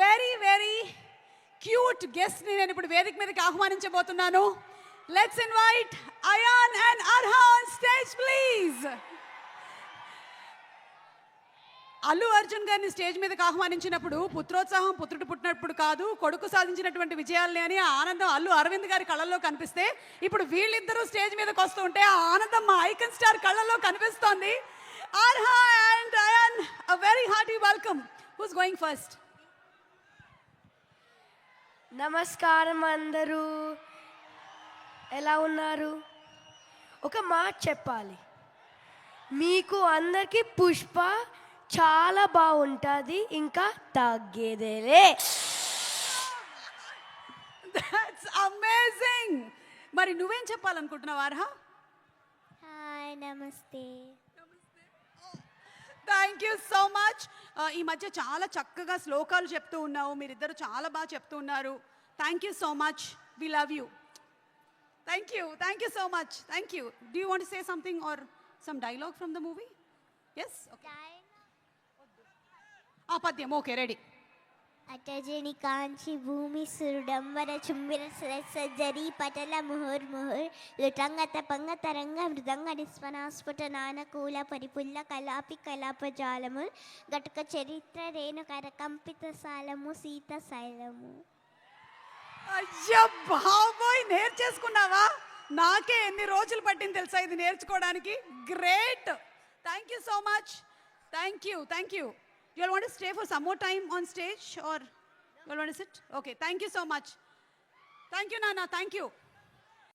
Very very cute guest ని నేను ఇప్పుడు వేదిక మీదకి ఆహ్వానించబోతున్నాను. Let's invite Ayaan and Arha on stage please. Allu Arjun గారిని స్టేజ్ మీదకి ఆహ్వానించినప్పుడు పుత్రోత్సాహం పుత్రుడు పుట్టినప్పుడు కాదు, కొడుకు సాధించినటువంటి విజయాల్ని అని ఆనందం అల్లు అరవింద్ గారి కళ్ళల్లో కనిపిస్తే, ఇప్పుడు వీళ్ళిద్దరూ స్టేజ్ మీదకి వస్తూ ఉంటే ఆ ఆనందం మా ఐకన్ స్టార్ కళ్ళల్లో కనిపిస్తోంది. Arha and Ayan, a very hearty welcome. Who's going first? నమస్కారం అందరూ, ఎలా ఉన్నారు? ఒక మాట చెప్పాలి, మీకు అందరికీ పుష్ప చాలా బాగుంటుంది, ఇంకా తగ్గేదేలే. That's amazing. మరి నువ్వేం చెప్పాలనుకుంటున్నావు అర్హా? హాయ్, నమస్తే. Thank you so much. ఈ మధ్య చాలా చక్కగా శ్లోకాలు చెప్తూ ఉన్నావు, మీరిద్దరు చాలా బాగా చెప్తూ ఉన్నారు. Thank you so much, we love you. Thank you so much. Thank you. Do you want to say something or some dialogue from the movie? Yes, okay. ఆ పద్యం ఓకే, రెడీ. అటజని కాంచి భూమి సురుడంబర చుంబిర సజ్జరి పటల ముహుర్ ముహుర్ లుటంగత పంగ తరంగ మృదంగ నిస్వనాస్ఫుట నానకూల పరిపుల్ల కలాపి కలాపజాలము గటుక చరిత్ర రేణు కరకంపిత సాలము సీత శైలము. అయ్యో బాబోయ్, నేర్చేసుకున్నావా? నాకే ఎన్ని రోజులు పట్టింది తెలుసా ఇది నేర్చుకోవడానికి. Great, thank you so much. Thank you. You all want to stay for some more time on stage or you all want to sit? Okay, thank you so much. Thank you, Nana. Thank you.